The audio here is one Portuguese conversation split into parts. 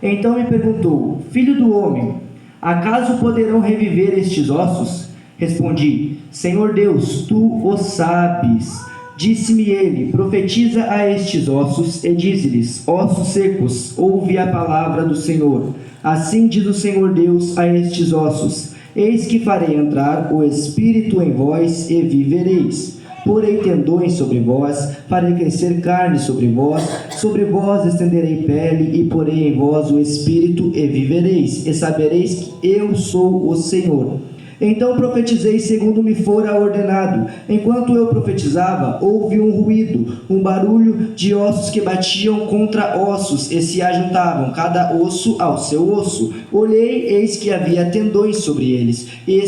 Então me perguntou: Filho do homem, acaso poderão reviver estes ossos? Respondi: Senhor Deus, tu o sabes. Disse-me ele: profetiza a estes ossos e dize-lhes: ossos secos, ouve a palavra do Senhor. Assim diz o Senhor Deus a estes ossos: eis que farei entrar o Espírito em vós e vivereis. Porei tendões sobre vós, farei crescer carne sobre vós estenderei pele, e porei em vós o Espírito, e vivereis, e sabereis que eu sou o Senhor. Então profetizei segundo me fora ordenado. Enquanto eu profetizava, houve um ruído, um barulho de ossos que batiam contra ossos, e se ajuntavam, cada osso ao seu osso. Olhei, eis que havia tendões sobre eles, e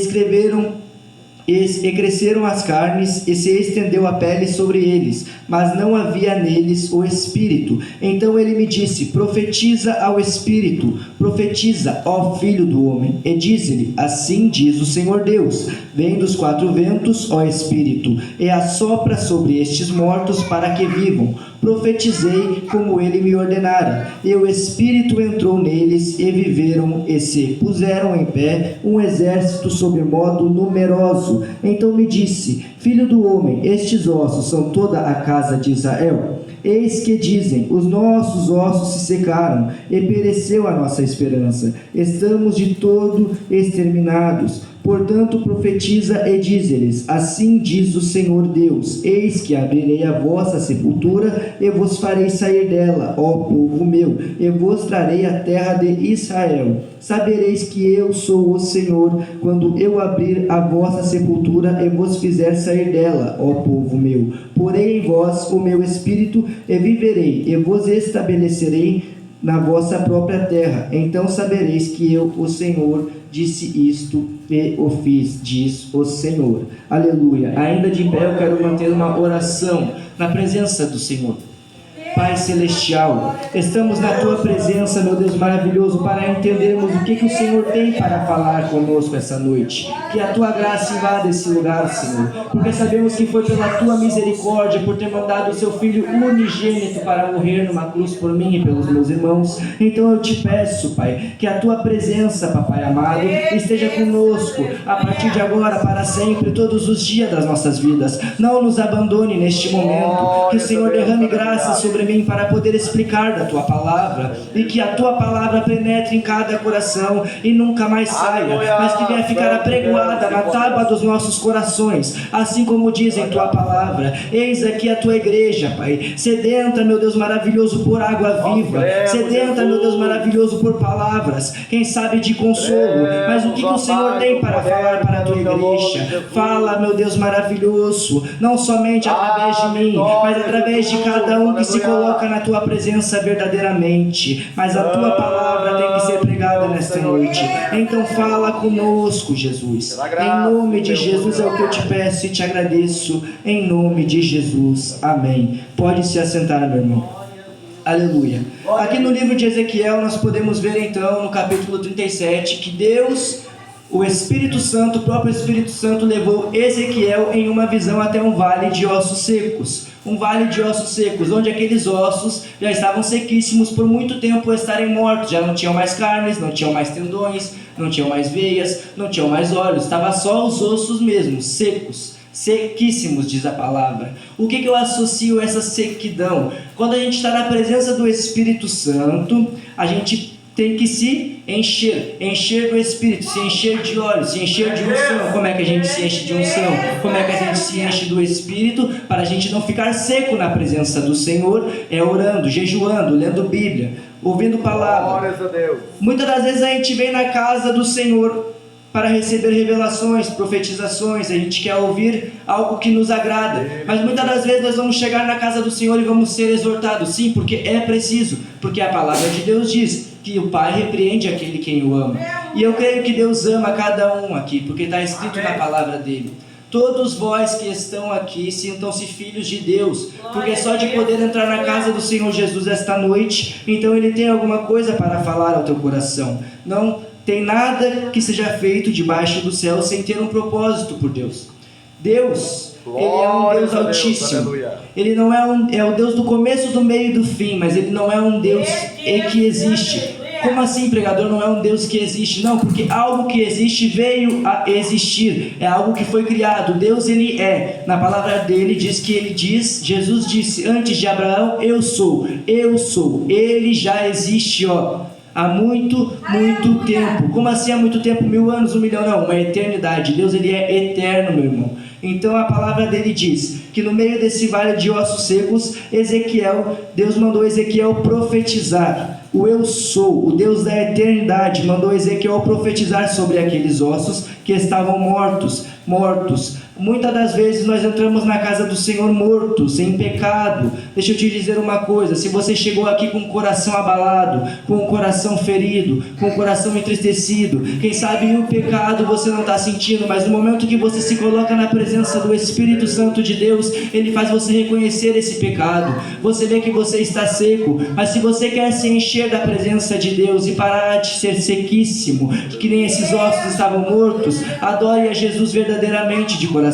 cresceram as carnes, e se estendeu a pele sobre eles, mas não havia neles o Espírito. Então ele me disse: profetiza ao Espírito, profetiza, ó Filho do homem, e dize-lhe: assim diz o Senhor Deus: vem dos quatro ventos, ó Espírito, e assopra sobre estes mortos para que vivam. Profetizei como ele me ordenara, e o Espírito entrou neles, e viveram, e se puseram em pé um exército sobremodo numeroso. Então me disse: Filho do homem, estes ossos são toda a casa de Israel? Eis que dizem: os nossos ossos se secaram, e pereceu a nossa esperança. Estamos de todo exterminados. Portanto, profetiza e dize-lhes: assim diz o Senhor Deus: eis que abrirei a vossa sepultura, e vos farei sair dela, ó povo meu, e vos trarei a terra de Israel. Sabereis que eu sou o Senhor, quando eu abrir a vossa sepultura, e vos fizer sair dela, ó povo meu. Porei em vós o meu espírito, e viverei, e vos estabelecerei na vossa própria terra. Então sabereis que eu, o Senhor, disse isto e o fiz, diz o Senhor. Aleluia. Ainda de pé eu quero manter uma oração na presença do Senhor. Pai Celestial, estamos na Tua presença, meu Deus maravilhoso, para entendermos o que o Senhor tem para falar conosco essa noite. Que a Tua graça invada esse lugar, Senhor, porque sabemos que foi pela Tua misericórdia, por ter mandado o Seu Filho unigênito para morrer numa cruz por mim e pelos meus irmãos. Então eu te peço, Pai, que a Tua presença, Papai amado, esteja conosco, a partir de agora, para sempre, todos os dias das nossas vidas. Não nos abandone neste momento, que o Senhor derrame graça sobre mim para poder explicar da Tua palavra, e que a Tua palavra penetre em cada coração e nunca mais saia, mas que venha ficar apregoada na tábua dos nossos corações, assim como diz em Tua palavra. Eis aqui a Tua igreja, Pai, sedenta, meu Deus maravilhoso, por água viva, sedenta, meu Deus maravilhoso, por palavras, quem sabe de consolo. Mas o que o Senhor tem para falar para a Tua igreja? Fala, meu Deus maravilhoso, não somente através de mim, mas através de cada um que se coloca na Tua presença verdadeiramente. Mas a Tua palavra tem que ser pregada nesta noite. Então fala conosco, Jesus. Em nome de Jesus é o que eu te peço e te agradeço. Em nome de Jesus. Amém. Pode se assentar, meu irmão. Aleluia. Aqui no livro de Ezequiel nós podemos ver então, no capítulo 37, que Deus, o Espírito Santo, o próprio Espírito Santo, levou Ezequiel em uma visão até um vale de ossos secos. Um vale de ossos secos, onde aqueles ossos já estavam sequíssimos por muito tempo por estarem mortos. Já não tinham mais carnes, não tinham mais tendões, não tinham mais veias, não tinham mais olhos. Estava só os ossos mesmos, secos, sequíssimos, diz a palavra. O que eu associo a essa sequidão? Quando a gente está na presença do Espírito Santo, a gente tem que se encher do Espírito, se encher de óleo, se encher de unção. Como é que a gente se enche de unção? Como é que a gente se enche do Espírito? Para a gente não ficar seco na presença do Senhor, é orando, jejuando, lendo Bíblia, ouvindo palavra. Muitas das vezes a gente vem na casa do Senhor para receber revelações, profetizações, a gente quer ouvir algo que nos agrada, mas muitas das vezes nós vamos chegar na casa do Senhor e vamos ser exortados, sim, porque é preciso, porque a palavra de Deus diz que o Pai repreende aquele quem o ama, e eu creio que Deus ama cada um aqui, porque está escrito na palavra dele. Todos vós que estão aqui, sintam-se filhos de Deus, porque só de poder entrar na casa do Senhor Jesus esta noite, então Ele tem alguma coisa para falar ao teu coração. Não tem nada que seja feito debaixo do céu sem ter um propósito por Deus. Deus Ele é um Deus altíssimo. Ele não é o Deus do começo, do meio e do fim, mas Ele não é um Deus que existe. Como assim, pregador, não é um Deus que existe? Não, porque algo que existe veio a existir. É algo que foi criado. Deus, Ele é. Na palavra dele diz que Jesus disse, antes de Abraão, eu sou. Eu sou. Ele já existe, há muito tempo. Como assim há muito tempo? 1000 anos, 1 milhão? Não, uma eternidade. Deus, Ele é eterno, meu irmão. Então a palavra dele diz que no meio desse vale de ossos secos, Deus mandou Ezequiel profetizar. O eu sou, o Deus da eternidade, mandou Ezequiel profetizar sobre aqueles ossos que estavam mortos. Muitas das vezes nós entramos na casa do Senhor mortos, em pecado. Deixa eu te dizer uma coisa, se você chegou aqui com o coração abalado, com o coração ferido, com o coração entristecido, quem sabe o pecado você não está sentindo, mas no momento que você se coloca na presença do Espírito Santo de Deus, Ele faz você reconhecer esse pecado. Você vê que você está seco, mas se você quer se encher da presença de Deus e parar de ser sequíssimo, que nem esses ossos estavam mortos, adore a Jesus verdadeiramente de coração.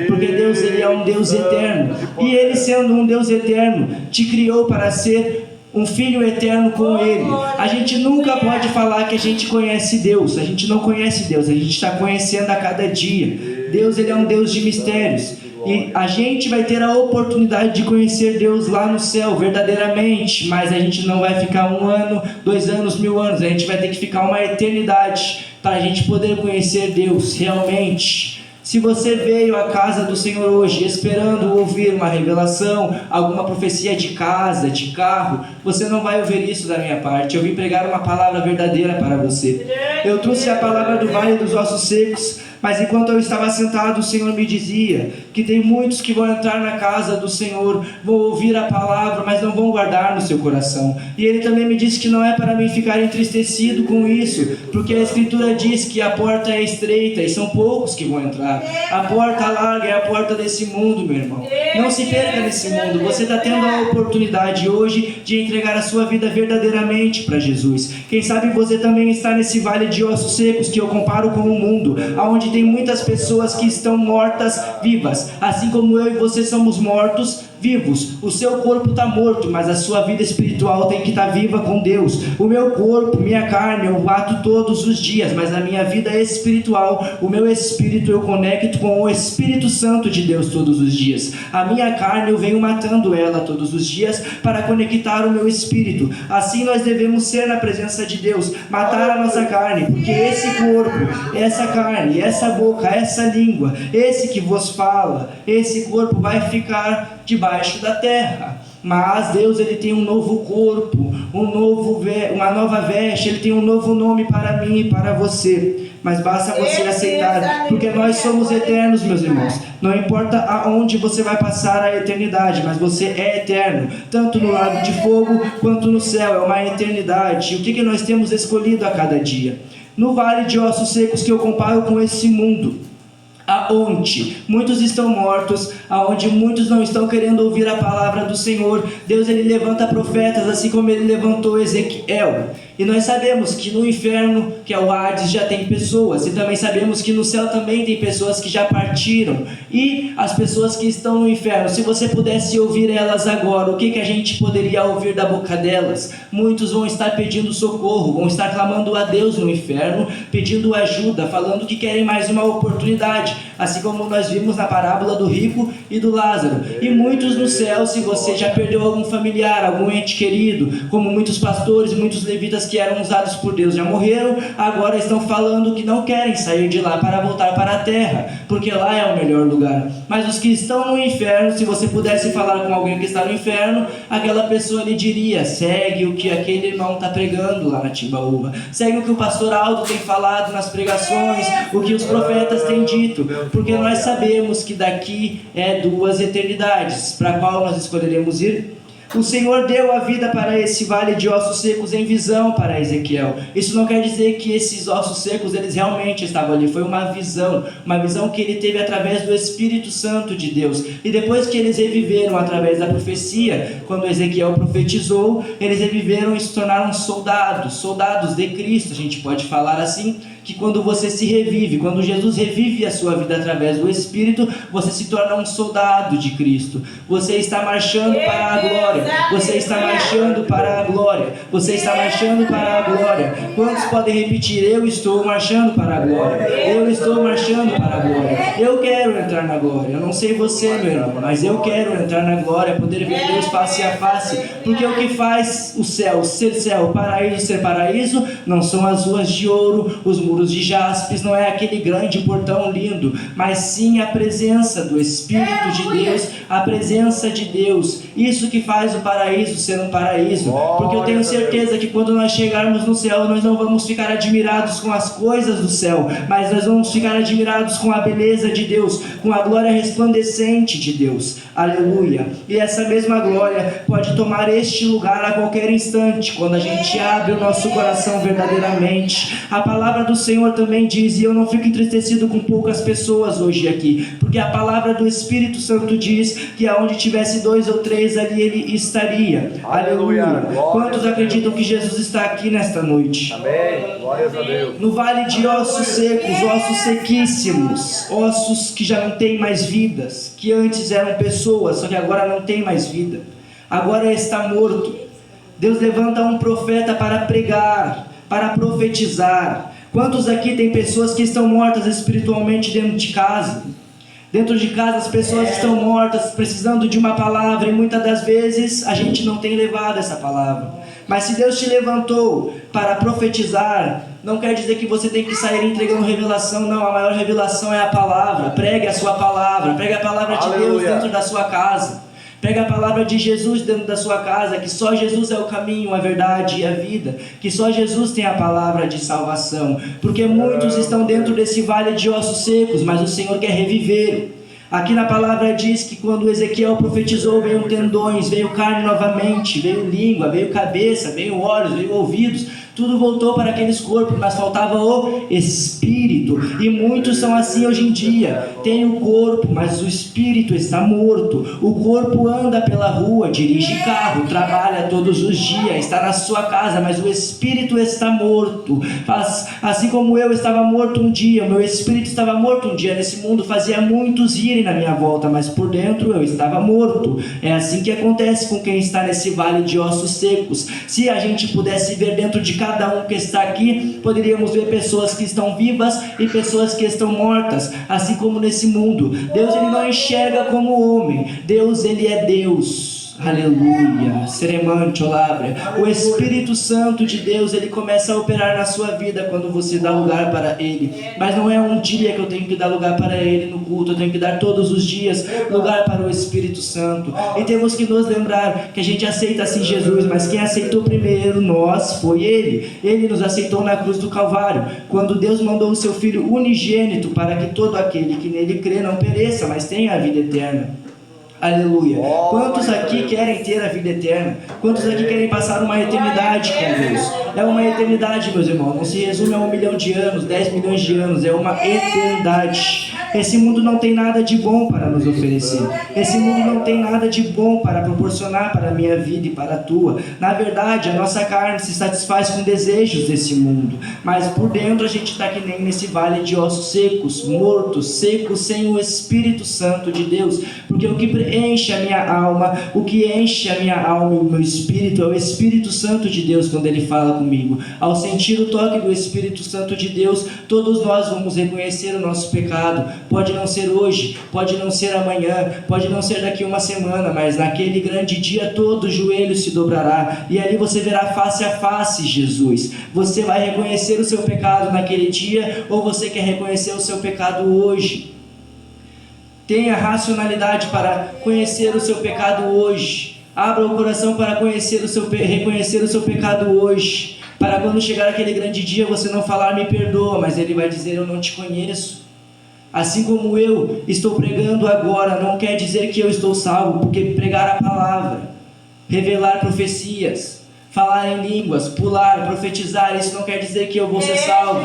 Porque Deus, Ele é um Deus eterno, e Ele, sendo um Deus eterno, te criou para ser um filho eterno com Ele. A gente nunca pode falar que a gente conhece Deus. A gente não conhece Deus, a gente está conhecendo a cada dia. Deus, Ele é um Deus de mistérios, e a gente vai ter a oportunidade de conhecer Deus lá no céu verdadeiramente, mas a gente não vai ficar 1 ano, 2 anos, 1000 anos. A gente vai ter que ficar uma eternidade para a gente poder conhecer Deus realmente. Se você veio à casa do Senhor hoje esperando ouvir uma revelação, alguma profecia de casa, de carro, você não vai ouvir isso da minha parte. Eu vim pregar uma palavra verdadeira para você. Eu trouxe a palavra do Vale dos Ossos Secos, mas enquanto eu estava sentado, o Senhor me dizia que tem muitos que vão entrar na casa do Senhor, vão ouvir a palavra, mas não vão guardar no seu coração. E Ele também me disse que não é para mim ficar entristecido com isso, porque a Escritura diz que a porta é estreita e são poucos que vão entrar. A porta larga é a porta desse mundo, meu irmão. Não se perca nesse mundo. Você está tendo a oportunidade hoje de entregar a sua vida verdadeiramente para Jesus. Quem sabe você também está nesse vale de ossos secos que eu comparo com o mundo, onde tem muitas pessoas que estão mortas vivas, assim como eu e você somos mortos vivos. O seu corpo está morto, mas a sua vida espiritual tem que estar viva com Deus. O meu corpo, minha carne, eu mato todos os dias, mas a minha vida espiritual, o meu espírito, eu conecto com o Espírito Santo de Deus todos os dias. A minha carne, eu venho matando ela todos os dias para conectar o meu espírito. Assim nós devemos ser na presença de Deus, matar a nossa carne, porque esse corpo, essa carne, essa boca, essa língua, esse que vos fala, esse corpo vai ficar debaixo da terra. Mas Deus, Ele tem um novo corpo, uma nova veste, Ele tem um novo nome para mim e para você. Mas basta você aceitar, porque nós somos eternos, meus irmãos. Não importa aonde você vai passar a eternidade, mas você é eterno, tanto no lago de fogo quanto no céu. É uma eternidade. E o que nós temos escolhido a cada dia? No vale de ossos secos, que eu comparo com esse mundo, aonde muitos estão mortos, aonde muitos não estão querendo ouvir a palavra do Senhor, Deus, Ele levanta profetas, assim como Ele levantou Ezequiel. E nós sabemos que no inferno, que é o Hades, já tem pessoas, e também sabemos que no céu também tem pessoas que já partiram. E as pessoas que estão no inferno, se você pudesse ouvir elas agora, o que a gente poderia ouvir da boca delas? Muitos vão estar pedindo socorro, vão estar clamando a Deus no inferno, pedindo ajuda, falando que querem mais uma oportunidade, assim como nós vimos na parábola do rico e do Lázaro. E muitos no céu, se você já perdeu algum familiar, algum ente querido, como muitos pastores e muitos levitas que eram usados por Deus já morreram, agora estão falando que não querem sair de lá para voltar para a terra, porque lá é o melhor lugar. Mas os que estão no inferno, se você pudesse falar com alguém que está no inferno, aquela pessoa lhe diria: segue o que aquele irmão está pregando lá na Timbaúba, segue o que o pastor Aldo tem falado nas pregações, o que os profetas têm dito, porque nós sabemos que daqui é 2 eternidades. Para qual nós escolheremos ir? O Senhor deu a vida para esse vale de ossos secos em visão para Ezequiel. Isso não quer dizer que esses ossos secos, eles realmente estavam ali. Foi uma visão que ele teve através do Espírito Santo de Deus. E depois que eles reviveram através da profecia, quando Ezequiel profetizou, eles reviveram e se tornaram soldados de Cristo. A gente pode falar assim, que quando você se revive, quando Jesus revive a sua vida através do Espírito, você se torna um soldado de Cristo. Você está marchando para a glória. Você está marchando para a glória. Você está marchando para a glória. Quantos podem repetir? Eu estou marchando para a glória. Eu estou marchando para a glória. Eu quero entrar na glória. Eu não sei você, meu irmão, mas eu quero entrar na glória, poder ver Deus face a face. Porque o que faz o céu ser céu, o paraíso ser paraíso, não são as ruas de ouro, os muros de jaspes, não é aquele grande portão lindo, mas sim a presença do Espírito de Deus, a presença de Deus. Isso que faz o paraíso ser um paraíso, porque eu tenho certeza que quando nós chegarmos no céu, nós não vamos ficar admirados com as coisas do céu, mas nós vamos ficar admirados com a beleza de Deus, com a glória resplandecente de Deus. Aleluia! E essa mesma glória pode tomar este lugar a qualquer instante, quando a gente abre o nosso coração verdadeiramente. A palavra do Senhor também diz, e eu não fico entristecido com poucas pessoas hoje aqui, porque a palavra do Espírito Santo diz que aonde tivesse 2 ou 3 ali ele estaria. Aleluia! Quantos acreditam que Jesus está aqui nesta noite? Amém. Glórias a Deus. No vale de ossos secos, ossos sequíssimos, ossos que já não têm mais vidas, que antes eram pessoas, só que agora não tem mais vida, agora está morto. Deus levanta um profeta para pregar, para profetizar. Quantos aqui tem pessoas que estão mortas espiritualmente dentro de casa? Dentro de casa as pessoas estão mortas, precisando de uma palavra, e muitas das vezes a gente não tem levado essa palavra. Mas se Deus te levantou para profetizar, não quer dizer que você tem que sair entregando revelação, não. A maior revelação é a palavra. Pregue a sua palavra, pregue a palavra de Deus dentro da sua casa. Pregue a palavra de Jesus dentro da sua casa, que só Jesus é o caminho, a verdade e a vida, que só Jesus tem a palavra de salvação, porque muitos estão dentro desse vale de ossos secos, mas o Senhor quer reviver. Aqui na palavra diz que quando Ezequiel profetizou, veio tendões, veio carne novamente, veio língua, veio cabeça, veio olhos, veio ouvidos, tudo voltou para aqueles corpos, mas faltava o Espírito. E muitos são assim hoje em dia. Tem o corpo, mas o Espírito está morto. O corpo anda pela rua, dirige carro, trabalha todos os dias, está na sua casa, mas o Espírito está morto. Assim como eu estava morto um dia, o meu Espírito estava morto um dia nesse mundo, fazia muitos irem na minha volta, mas por dentro eu estava morto. É assim que acontece com quem está nesse vale de ossos secos. Se a gente pudesse ver dentro de cada um que está aqui, poderíamos ver pessoas que estão vivas e pessoas que estão mortas, assim como nesse mundo. Deus, ele não enxerga como homem. Deus, ele é Deus. Aleluia, seremante, olabra. O Espírito Santo de Deus, ele começa a operar na sua vida quando você dá lugar para ele. Mas não é um dia que eu tenho que dar lugar para ele no culto, eu tenho que dar todos os dias lugar para o Espírito Santo. E temos que nos lembrar que a gente aceita assim Jesus, mas quem aceitou primeiro nós foi ele. Ele nos aceitou na cruz do Calvário, quando Deus mandou o seu Filho unigênito para que todo aquele que nele crê não pereça, mas tenha a vida eterna. Aleluia. Quantos aqui querem ter a vida eterna? Quantos aqui querem passar uma eternidade com Deus? É uma eternidade, meus irmãos. Não se resume a 1 milhão de anos, 10 milhões de anos. É uma eternidade. Esse mundo não tem nada de bom para nos oferecer. Esse mundo não tem nada de bom para proporcionar para a minha vida e para a tua. Na verdade, a nossa carne se satisfaz com desejos desse mundo, mas por dentro a gente está que nem nesse vale de ossos secos, mortos, secos, sem o Espírito Santo de Deus. Porque o que enche a minha alma, o que enche a minha alma e o meu espírito é o Espírito Santo de Deus quando ele fala comigo. Ao sentir o toque do Espírito Santo de Deus, todos nós vamos reconhecer o nosso pecado. Pode não ser hoje, pode não ser amanhã, pode não ser daqui uma semana, mas naquele grande dia todo joelho se dobrará e ali você verá face a face Jesus. Você vai reconhecer o seu pecado naquele dia ou você quer reconhecer o seu pecado hoje? Tenha racionalidade para conhecer o seu pecado hoje. Abra o coração para reconhecer o seu pecado hoje. Para quando chegar aquele grande dia você não falar me perdoa, mas ele vai dizer eu não te conheço. Assim como eu estou pregando agora, não quer dizer que eu estou salvo, porque pregar a palavra revelar profecias, falar em línguas, pular, profetizar. Isso não quer dizer que eu vou ser salvo.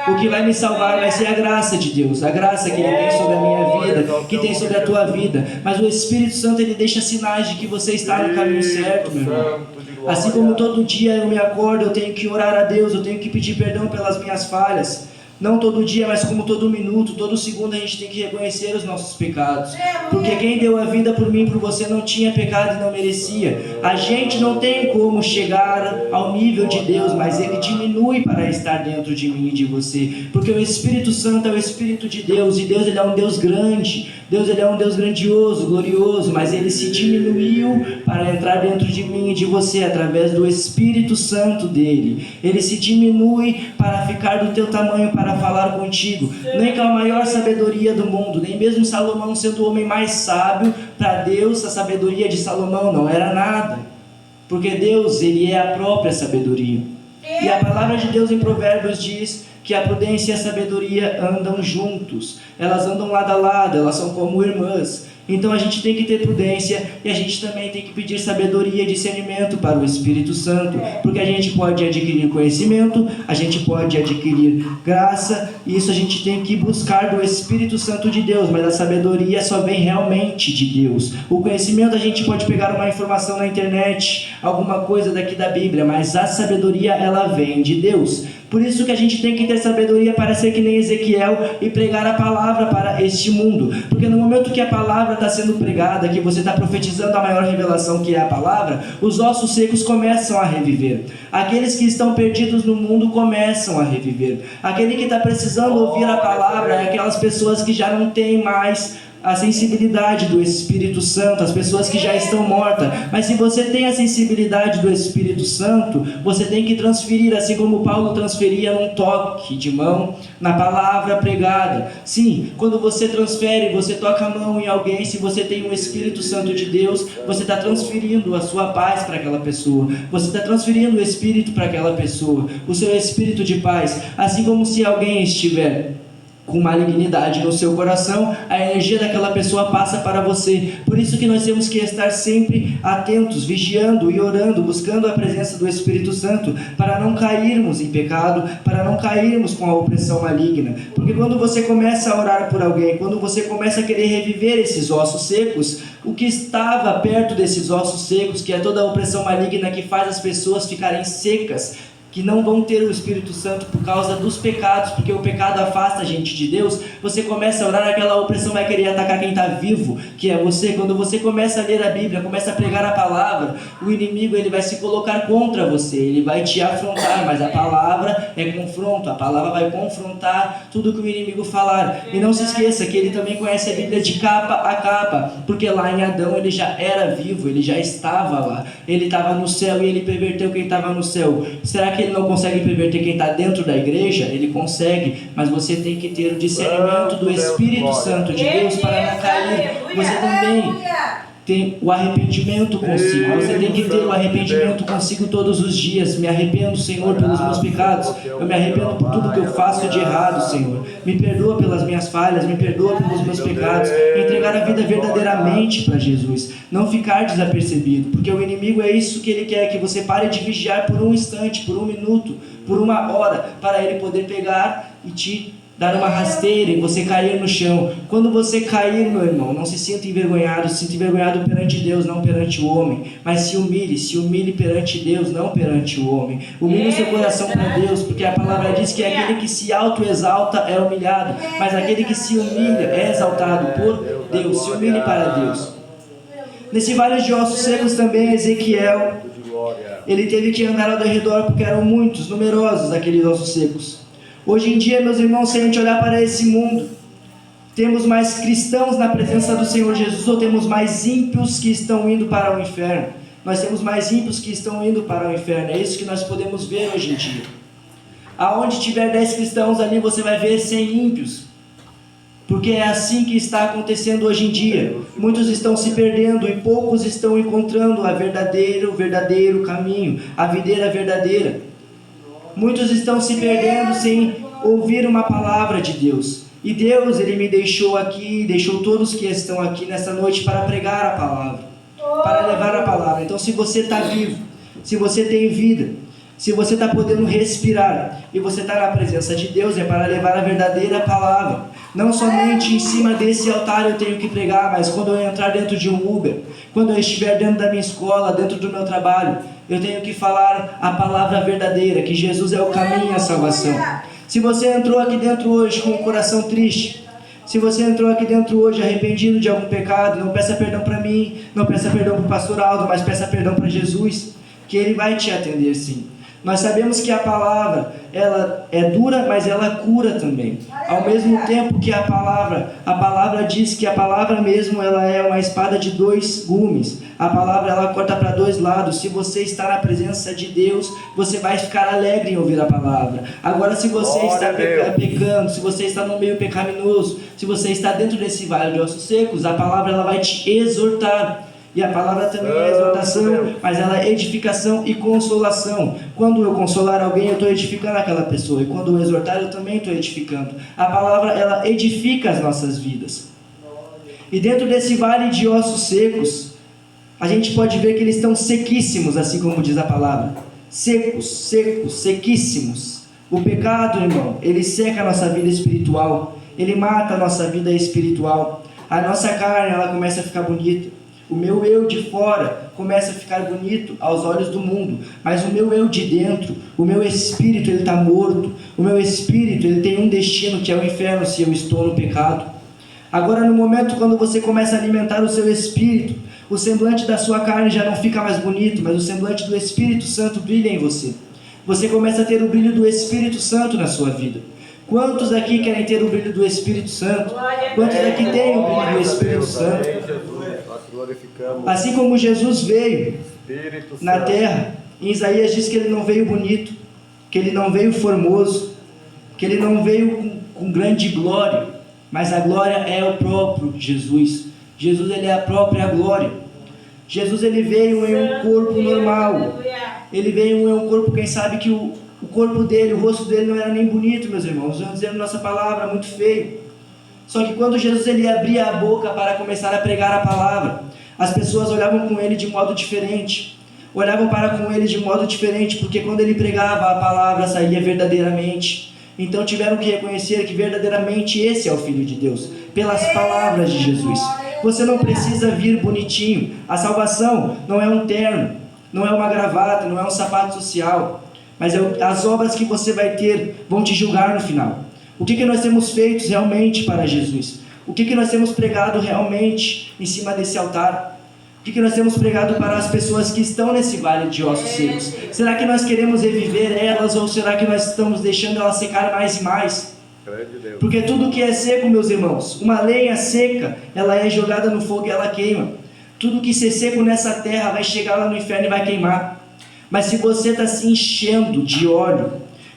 O que vai me salvar vai ser a graça de Deus, a graça que Ele tem sobre a minha vida, que tem sobre a tua vida. Mas o Espírito Santo, Ele deixa sinais de que você está no caminho certo, meu irmão. Assim como todo dia eu me acordo, eu tenho que orar a Deus, eu tenho que pedir perdão pelas minhas falhas. Não todo dia, mas como todo minuto, todo segundo a gente tem que reconhecer os nossos pecados. Porque quem deu a vida por mim, por você, não tinha pecado e não merecia. A gente não tem como chegar ao nível de Deus, mas Ele diminui para estar dentro de mim e de você. Porque o Espírito Santo é o Espírito de Deus, e Deus, Ele é um Deus grande. Deus, Ele é um Deus grandioso, glorioso, mas Ele se diminuiu para entrar dentro de mim e de você, através do Espírito Santo dEle. Ele se diminui para ficar do teu tamanho, para falar contigo. Nem com a maior sabedoria do mundo, nem mesmo Salomão, sendo o homem mais sábio, para Deus a sabedoria de Salomão não era nada, porque Deus, Ele é a própria sabedoria. E a palavra de Deus em Provérbios diz que a prudência e a sabedoria andam juntos, elas andam lado a lado, elas são como irmãs. Então a gente tem que ter prudência e a gente também tem que pedir sabedoria e discernimento para o Espírito Santo, porque a gente pode adquirir conhecimento, a gente pode adquirir graça, e isso a gente tem que buscar do Espírito Santo de Deus, mas a sabedoria só vem realmente de Deus. O conhecimento a gente pode pegar uma informação na internet, alguma coisa daqui da Bíblia, mas a sabedoria ela vem de Deus. Por isso que a gente tem que ter sabedoria para ser que nem Ezequiel e pregar a palavra para este mundo. Porque no momento que a palavra está sendo pregada, que você está profetizando a maior revelação que é a palavra, os ossos secos começam a reviver. Aqueles que estão perdidos no mundo começam a reviver. Aquele que está precisando ouvir a palavra é aquelas pessoas que já não têm mais a sensibilidade do Espírito Santo, as pessoas que já estão mortas. Mas se você tem a sensibilidade do Espírito Santo, você tem que transferir, assim como Paulo transferia num toque de mão, na palavra pregada. Sim, quando você transfere, você toca a mão em alguém, se você tem o Espírito Santo de Deus, você está transferindo a sua paz para aquela pessoa, você está transferindo o Espírito para aquela pessoa, o seu Espírito de paz. Assim como se alguém estiver com malignidade no seu coração, a energia daquela pessoa passa para você. Por isso que nós temos que estar sempre atentos, vigiando e orando, buscando a presença do Espírito Santo, para não cairmos em pecado, para não cairmos com a opressão maligna. Porque quando você começa a orar por alguém, quando você começa a querer reviver esses ossos secos, o que estava perto desses ossos secos, que é toda a opressão maligna que faz as pessoas ficarem secas, que não vão ter o Espírito Santo por causa dos pecados, porque o pecado afasta a gente de Deus. Você começa a orar, aquela opressão vai querer atacar quem está vivo, que é você. Quando você começa a ler a Bíblia, começa a pregar a palavra, o inimigo ele vai se colocar contra você, ele vai te afrontar, mas a palavra é confronto, a palavra vai confrontar tudo que o inimigo falar. E não se esqueça que ele também conhece a Bíblia de capa a capa, porque lá em Adão ele já era vivo, ele já estava lá, ele estava no céu e ele perverteu quem estava no céu. Será que ele não consegue perverter quem está dentro da igreja? Ele consegue, mas você tem que ter o discernimento do Espírito Santo de Deus para não cair. Você também tem o arrependimento consigo, você tem que ter o arrependimento consigo todos os dias. Me arrependo, Senhor, pelos meus pecados, eu me arrependo por tudo que eu faço de errado, Senhor, me perdoa pelas minhas falhas, me perdoa pelos meus pecados. Entregar a vida verdadeiramente para Jesus, não ficar desapercebido, porque o inimigo é isso que ele quer, que você pare de vigiar por um instante, por um minuto, por uma hora, para ele poder pegar e te dar uma rasteira e você cair no chão. Quando você cair, meu irmão, não se sinta envergonhado, se sinta envergonhado perante Deus, não perante o homem, mas se humilhe perante Deus, não perante o homem. Humilhe o seu coração para Deus, porque a palavra diz que aquele que se autoexalta é humilhado, mas aquele que se humilha é exaltado por Deus. Se humilhe para Deus. Nesse vale de ossos secos também, Ezequiel, ele teve que andar ao redor, porque eram muitos, numerosos aqueles ossos secos. Hoje em dia, meus irmãos, se a gente olhar para esse mundo, temos mais cristãos na presença do Senhor Jesus, ou temos mais ímpios que estão indo para o inferno? Nós temos mais ímpios que estão indo para o inferno. É isso que nós podemos ver hoje em dia. Aonde tiver 10 cristãos ali, você vai ver 100 ímpios, porque é assim que está acontecendo hoje em dia. Muitos estão se perdendo e poucos estão encontrando o verdadeiro caminho, a videira verdadeira. Muitos estão se perdendo sem ouvir uma palavra de Deus. E Deus, Ele me deixou aqui, deixou todos que estão aqui nessa noite para pregar a palavra. para levar a palavra. Então, se você está vivo, se você tem vida, se você está podendo respirar e você está na presença de Deus, é para levar a verdadeira palavra. Não somente em cima desse altar eu tenho que pregar, mas quando eu entrar dentro de um Uber, quando eu estiver dentro da minha escola, dentro do meu trabalho, eu tenho que falar a palavra verdadeira, que Jesus é o caminho e a salvação. Se você entrou aqui dentro hoje com o coração triste, se você entrou aqui dentro hoje arrependido de algum pecado, não peça perdão para mim, não peça perdão para o pastor Aldo, mas peça perdão para Jesus, que Ele vai te atender sim. Nós sabemos que a palavra, ela é dura, mas ela cura também. Ao mesmo tempo que a palavra diz que a palavra mesmo, ela é uma espada de dois gumes. A palavra, ela corta para dois lados. Se você está na presença de Deus, você vai ficar alegre em ouvir a palavra. Agora, se você está pecando, se você está no meio pecaminoso, se você está dentro desse vale de ossos secos, a palavra, ela vai te exortar. E a palavra também é exortação, mas ela é edificação e consolação. Quando eu consolar alguém, eu estou edificando aquela pessoa. E quando eu exortar, eu também estou edificando. A palavra, ela edifica as nossas vidas. E dentro desse vale de ossos secos, a gente pode ver que eles estão sequíssimos, assim como diz a palavra. Secos, secos, sequíssimos. O pecado, irmão, ele seca a nossa vida espiritual. Ele mata a nossa vida espiritual. A nossa carne, ela começa a ficar bonita. O meu eu de fora começa a ficar bonito aos olhos do mundo, mas o meu eu de dentro, o meu espírito, ele está morto. O meu espírito, ele tem um destino que é o inferno se eu estou no pecado. Agora, no momento quando você começa a alimentar o seu espírito, o semblante da sua carne já não fica mais bonito, mas o semblante do Espírito Santo brilha em você. Você começa a ter o brilho do Espírito Santo na sua vida. Quantos aqui querem ter o brilho do Espírito Santo? Quantos aqui têm o brilho do Espírito Santo? Assim como Jesus veio na terra, em Isaías diz que ele não veio bonito, que ele não veio formoso, que ele não veio com grande glória, mas a glória é o próprio Jesus. Jesus, ele é a própria glória. Jesus, ele veio em um corpo normal. Ele veio em um corpo, quem sabe que o corpo dele, o rosto dele não era nem bonito, meus irmãos. Vamos dizer nossa palavra, muito feio. Só que quando Jesus, ele abria a boca para começar a pregar a palavra, as pessoas olhavam com ele de modo diferente. Olhavam para com ele de modo diferente, porque quando ele pregava, a palavra saía verdadeiramente. Então tiveram que reconhecer que verdadeiramente esse é o Filho de Deus, pelas palavras de Jesus. Você não precisa vir bonitinho. A salvação não é um terno, não é uma gravata, não é um sapato social, mas as obras que você vai ter vão te julgar no final. O que nós temos feito realmente para Jesus? O que nós temos pregado realmente em cima desse altar? O que nós temos pregado para as pessoas que estão nesse vale de ossos secos? Será que nós queremos reviver elas ou será que nós estamos deixando elas secar mais e mais? Porque tudo que é seco, meus irmãos, uma lenha seca, ela é jogada no fogo e ela queima. Tudo que ser seco nessa terra vai chegar lá no inferno e vai queimar. Mas se você está se enchendo de óleo,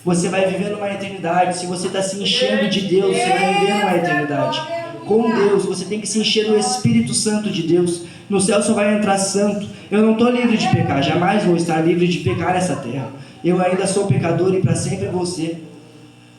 você vai viver numa eternidade. Se você está se enchendo de Deus, você vai viver numa eternidade. Com Deus, você tem que se encher do Espírito Santo de Deus. No céu só vai entrar santo. Eu não estou livre de pecar, jamais vou estar livre de pecar nessa terra. Eu ainda sou pecador e para sempre vou ser.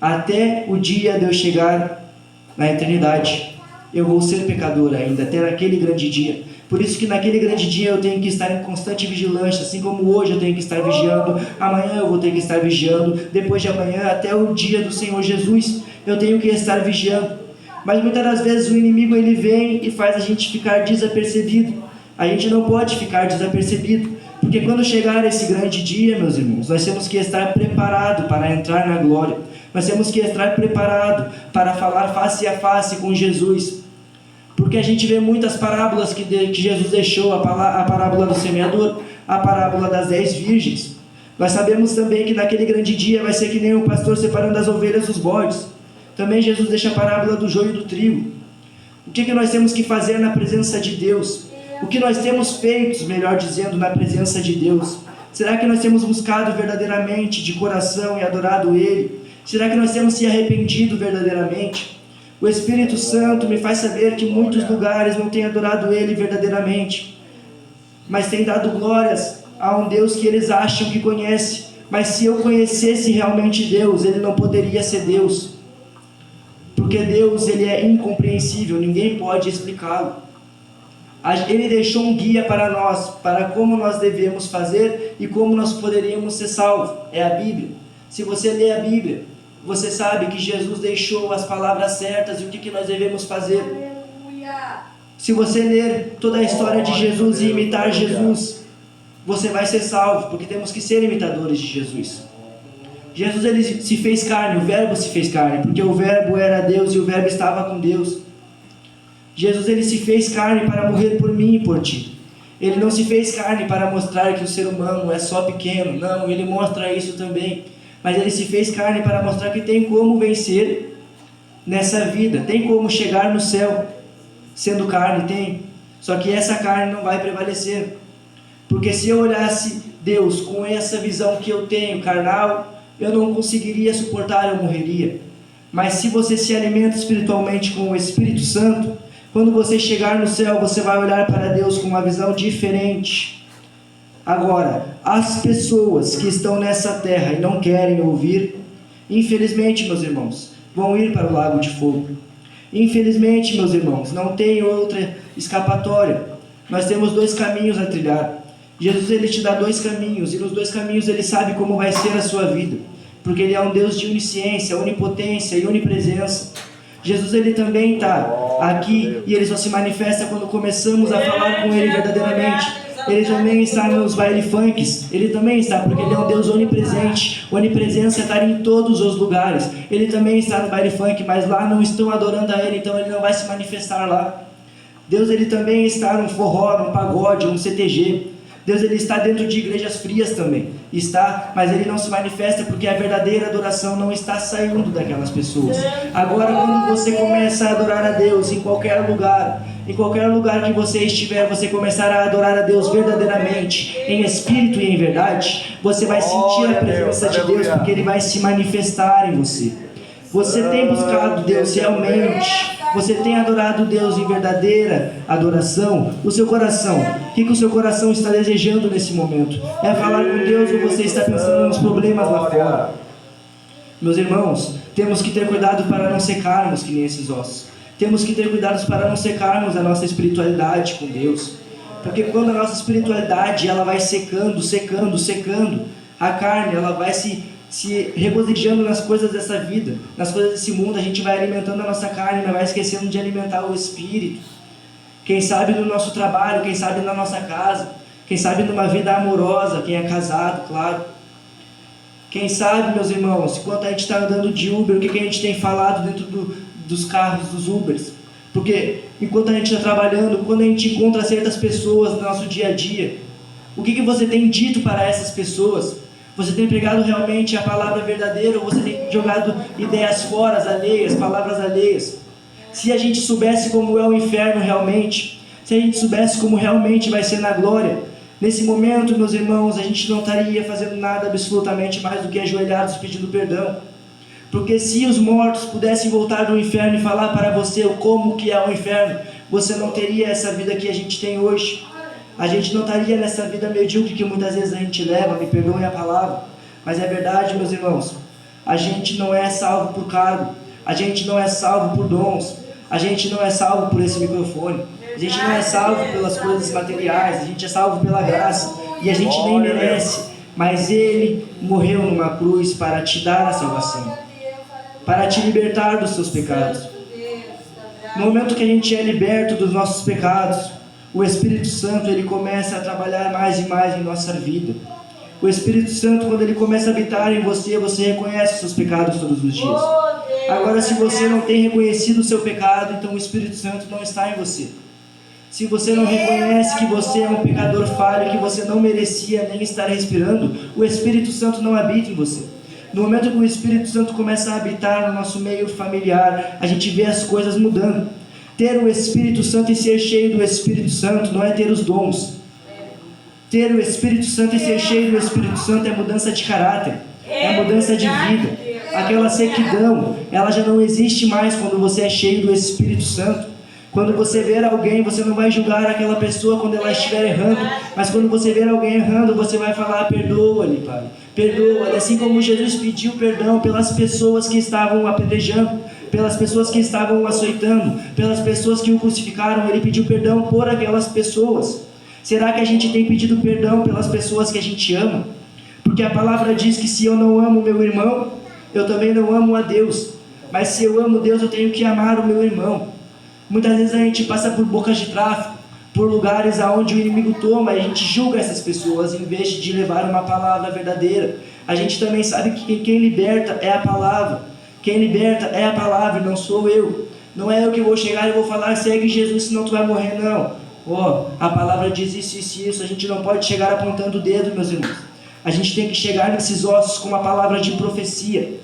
Até o dia de eu chegar na eternidade, eu vou ser pecador ainda, até naquele grande dia. Por isso que naquele grande dia eu tenho que estar em constante vigilância, assim como hoje eu tenho que estar vigiando, amanhã eu vou ter que estar vigiando, depois de amanhã até o dia do Senhor Jesus, eu tenho que estar vigiando. Mas muitas das vezes o inimigo ele vem e faz a gente ficar desapercebido. A gente não pode ficar desapercebido, porque quando chegar esse grande dia, meus irmãos, nós temos que estar preparados para entrar na glória. Nós temos que estar preparados para falar face a face com Jesus. Porque a gente vê muitas parábolas que Jesus deixou, a parábola do semeador, a parábola das 10 virgens. Nós sabemos também que naquele grande dia vai ser que nem o pastor separando as ovelhas dos bodes. Também Jesus deixa a parábola do joio e do trigo. O que nós temos que fazer na presença de Deus? O que nós temos feito, melhor dizendo, na presença de Deus? Será que nós temos buscado verdadeiramente de coração e adorado Ele? Será que nós temos se arrependido verdadeiramente? O Espírito Santo me faz saber que muitos lugares não têm adorado Ele verdadeiramente, mas têm dado glórias a um Deus que eles acham que conhece. Mas se eu conhecesse realmente Deus, Ele não poderia ser Deus, porque Deus ele é incompreensível, ninguém pode explicá-lo. Ele deixou um guia para nós, para como nós devemos fazer e como nós poderíamos ser salvos. É a Bíblia. Se você lê a Bíblia, você sabe que Jesus deixou as palavras certas e o que nós devemos fazer. Aleluia. Se você ler toda a história de Jesus e imitar Jesus, você vai ser salvo, porque temos que ser imitadores de Jesus. Jesus, ele se fez carne, o Verbo se fez carne, porque o Verbo era Deus e o Verbo estava com Deus. Jesus, ele se fez carne para morrer por mim e por ti. Ele não se fez carne para mostrar que o ser humano é só pequeno, não, ele mostra isso também. Mas ele se fez carne para mostrar que tem como vencer nessa vida, tem como chegar no céu sendo carne, tem. Só que essa carne não vai prevalecer. Porque se eu olhasse Deus com essa visão que eu tenho, carnal, eu não conseguiria suportar, eu morreria. Mas se você se alimenta espiritualmente com o Espírito Santo, quando você chegar no céu, você vai olhar para Deus com uma visão diferente. Agora, as pessoas que estão nessa terra e não querem ouvir, infelizmente, meus irmãos, vão ir para o lago de fogo. Infelizmente, meus irmãos, não tem outra escapatória. Nós temos 2 caminhos a trilhar. Jesus, ele te dá 2 caminhos, e nos 2 caminhos ele sabe como vai ser a sua vida, porque ele é um Deus de onisciência, onipotência e onipresença. Jesus, ele também está aqui e ele só se manifesta quando começamos a falar com ele verdadeiramente. Ele também está nos baile funks, ele também está, porque ele é um Deus onipresente. Onipresença é estar em todos os lugares. Ele também está no baile funk, mas lá não estão adorando a ele, então ele não vai se manifestar lá. Deus, ele também está num forró, num pagode, num CTG. Deus, ele está dentro de igrejas frias também, está, mas ele não se manifesta porque a verdadeira adoração não está saindo daquelas pessoas. Agora, quando você começa a adorar a Deus em qualquer lugar que você estiver, você começar a adorar a Deus verdadeiramente, em espírito e em verdade, você vai sentir a presença de Deus, porque ele vai se manifestar em você. Você tem buscado Deus realmente? Você tem adorado Deus em verdadeira adoração? O seu coração, o que o seu coração está desejando nesse momento? É falar com Deus ou você está pensando nos problemas lá fora? Meus irmãos, temos que ter cuidado para não secarmos que nem esses ossos. Temos que ter cuidado para não secarmos a nossa espiritualidade com Deus. Porque quando a nossa espiritualidade ela vai secando, a carne ela vai se regozijando nas coisas dessa vida, nas coisas desse mundo, a gente vai alimentando a nossa carne, mas vai esquecendo de alimentar o espírito. Quem sabe no nosso trabalho, quem sabe na nossa casa, quem sabe numa vida amorosa, quem é casado, claro. Quem sabe, meus irmãos, enquanto a gente está andando de Uber, o que a gente tem falado dentro dos carros, dos Ubers? Porque enquanto a gente está trabalhando, quando a gente encontra certas pessoas no nosso dia a dia, o que você tem dito para essas pessoas? Você tem pregado realmente a palavra verdadeira ou você tem jogado ideias fora, alheias, palavras alheias? Se a gente soubesse como é o inferno realmente, se a gente soubesse como realmente vai ser na glória, nesse momento, meus irmãos, a gente não estaria fazendo nada absolutamente mais do que ajoelhados pedindo perdão. Porque se os mortos pudessem voltar do inferno e falar para você como que é o inferno, você não teria essa vida que a gente tem hoje. A gente não estaria nessa vida medíocre que muitas vezes a gente leva, me perdoem a palavra, mas é verdade, meus irmãos. A gente não é salvo por cargo, a gente não é salvo por dons, a gente não é salvo por esse microfone, a gente não é salvo pelas coisas materiais, a gente é salvo pela graça e a gente nem merece, mas Ele morreu numa cruz para te dar a salvação, para te libertar dos seus pecados. No momento que a gente é liberto dos nossos pecados, o Espírito Santo ele começa a trabalhar mais e mais em nossa vida. O Espírito Santo, quando ele começa a habitar em você, você reconhece os seus pecados todos os dias. Agora, se você não tem reconhecido o seu pecado, então o Espírito Santo não está em você. Se você não reconhece que você é um pecador falho, que você não merecia nem estar respirando, o Espírito Santo não habita em você. No momento que o Espírito Santo começa a habitar no nosso meio familiar, a gente vê as coisas mudando. Ter o Espírito Santo e ser cheio do Espírito Santo não é ter os dons. Ter o Espírito Santo e ser cheio do Espírito Santo é mudança de caráter, é mudança de vida. Aquela sequidão, ela já não existe mais quando você é cheio do Espírito Santo. Quando você ver alguém, você não vai julgar aquela pessoa quando ela estiver errando, mas quando você ver alguém errando, você vai falar: perdoa-lhe, Pai, perdoa-lhe. Assim como Jesus pediu perdão pelas pessoas que estavam apedrejando, pelas pessoas que estavam o açoitando, pelas pessoas que o crucificaram. Ele pediu perdão por aquelas pessoas. Será que a gente tem pedido perdão pelas pessoas que a gente ama? Porque a palavra diz que se eu não amo meu irmão, eu também não amo a Deus. Mas se eu amo Deus, eu tenho que amar o meu irmão. Muitas vezes a gente passa por bocas de tráfico, por lugares onde o inimigo toma, e a gente julga essas pessoas em vez de levar uma palavra verdadeira. A gente também sabe que quem liberta é a palavra. Quem liberta é a palavra, não sou eu. Não é eu que vou chegar e vou falar, segue Jesus, senão tu vai morrer, não. A palavra diz isso, isso e isso. A gente não pode chegar apontando o dedo, meus irmãos. A gente tem que chegar nesses ossos com uma palavra de profecia.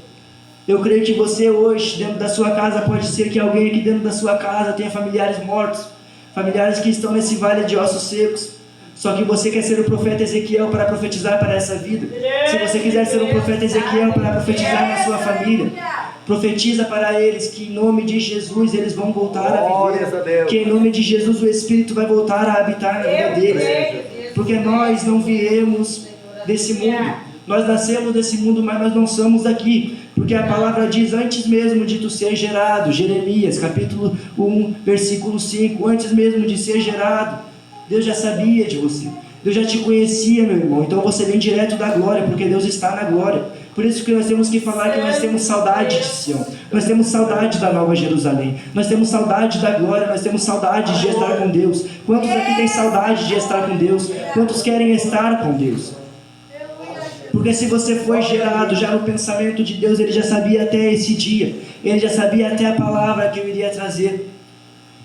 Eu creio que você hoje, dentro da sua casa, pode ser que alguém aqui dentro da sua casa tenha familiares mortos, familiares que estão nesse vale de ossos secos. Só que você quer ser o profeta Ezequiel para profetizar para essa vida. Se você quiser ser o profeta Ezequiel para profetizar na sua família, profetiza para eles que em nome de Jesus eles vão voltar a viver. Que em nome de Jesus o Espírito vai voltar a habitar na vida deles. Porque nós não viemos desse mundo. Nós nascemos desse mundo, mas nós não somos daqui. Porque a palavra diz, antes mesmo de tu ser gerado, Jeremias, capítulo 1, versículo 5, antes mesmo de ser gerado, Deus já sabia de você. Deus já te conhecia, meu irmão. Então você vem direto da glória, porque Deus está na glória. Por isso que nós temos que falar que nós temos saudade de Sião. Nós temos saudade da Nova Jerusalém. Nós temos saudade da glória. Nós temos saudade de estar com Deus. Quantos aqui têm saudade de estar com Deus? Quantos querem estar com Deus? Porque se você foi gerado já no pensamento de Deus, Ele já sabia até esse dia. Ele já sabia até a palavra que eu iria trazer.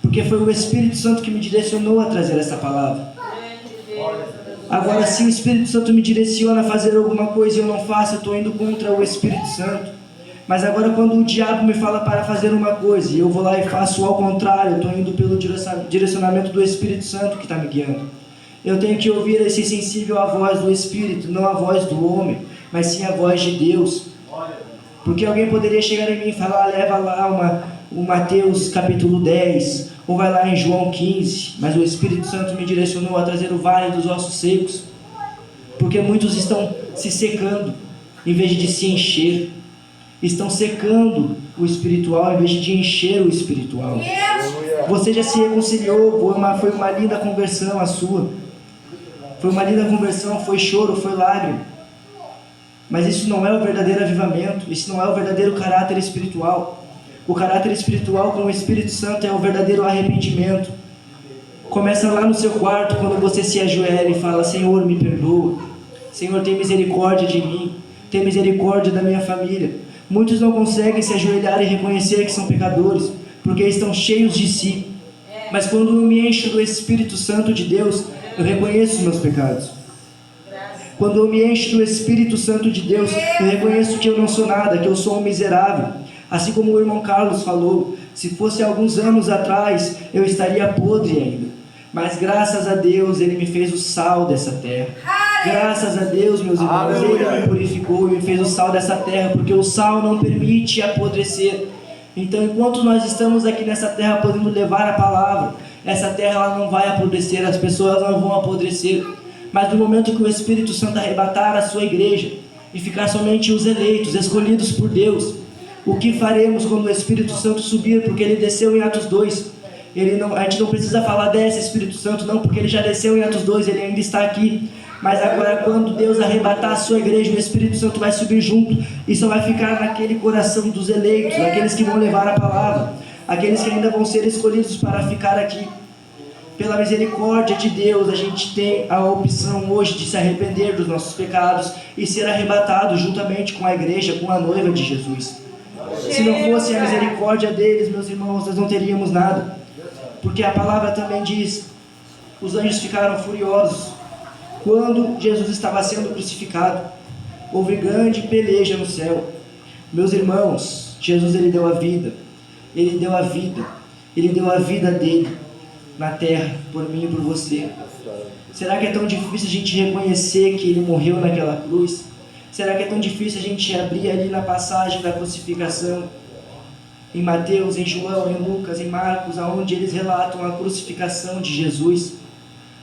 Porque foi o Espírito Santo que me direcionou a trazer essa palavra. Agora, se o Espírito Santo me direciona a fazer alguma coisa e eu não faço, eu estou indo contra o Espírito Santo. Mas agora, quando o diabo me fala para fazer uma coisa e eu vou lá e faço ao contrário, eu estou indo pelo direcionamento do Espírito Santo que está me guiando. Eu tenho que ouvir e ser sensível à voz do Espírito, não à voz do homem, mas sim à voz de Deus. Porque alguém poderia chegar em mim e falar, leva lá o Mateus capítulo 10, ou vai lá em João 15, mas o Espírito Santo me direcionou a trazer o vale dos ossos secos, porque muitos estão se secando, em vez de se encher, estão secando o espiritual, em vez de encher o espiritual. Você já se reconciliou, foi uma linda conversão a sua, foi uma linda conversão, foi choro, foi lágrima, mas isso não é o verdadeiro avivamento, isso não é o verdadeiro caráter espiritual. O caráter espiritual com o Espírito Santo é o verdadeiro arrependimento. Começa lá no seu quarto, quando você se ajoelha e fala, Senhor, me perdoa. Senhor, tem misericórdia de mim. Tem misericórdia da minha família. Muitos não conseguem se ajoelhar e reconhecer que são pecadores, porque estão cheios de si. Mas quando eu me encho do Espírito Santo de Deus, eu reconheço os meus pecados. Quando eu me encho do Espírito Santo de Deus, eu reconheço que eu não sou nada, que eu sou um miserável. Assim como o irmão Carlos falou, se fosse alguns anos atrás, eu estaria podre ainda. Mas graças a Deus, Ele me fez o sal dessa terra. Graças a Deus, meus irmãos, Ele me purificou e me fez o sal dessa terra, porque o sal não permite apodrecer. Então, enquanto nós estamos aqui nessa terra podendo levar a palavra, essa terra ela não vai apodrecer, as pessoas não vão apodrecer. Mas no momento que o Espírito Santo arrebatar a sua igreja e ficar somente os eleitos, escolhidos por Deus, o que faremos quando o Espírito Santo subir? Porque ele desceu em Atos 2. A gente não precisa falar desse Espírito Santo, não, porque ele já desceu em Atos 2, ele ainda está aqui. Mas agora, quando Deus arrebatar a sua igreja, o Espírito Santo vai subir junto e só vai ficar naquele coração dos eleitos, aqueles que vão levar a palavra, aqueles que ainda vão ser escolhidos para ficar aqui. Pela misericórdia de Deus, a gente tem a opção hoje de se arrepender dos nossos pecados e ser arrebatado juntamente com a igreja, com a noiva de Jesus. Se não fosse a misericórdia deles, meus irmãos, nós não teríamos nada. Porque a palavra também diz, os anjos ficaram furiosos quando Jesus estava sendo crucificado. Houve grande peleja no céu. Meus irmãos, Jesus ele deu a vida. Ele deu a vida. Ele deu a vida dele na terra, por mim e por você. Será que é tão difícil a gente reconhecer que ele morreu naquela cruz? Será que é tão difícil a gente abrir ali na passagem da crucificação? Em Mateus, em João, em Lucas, em Marcos, aonde eles relatam a crucificação de Jesus.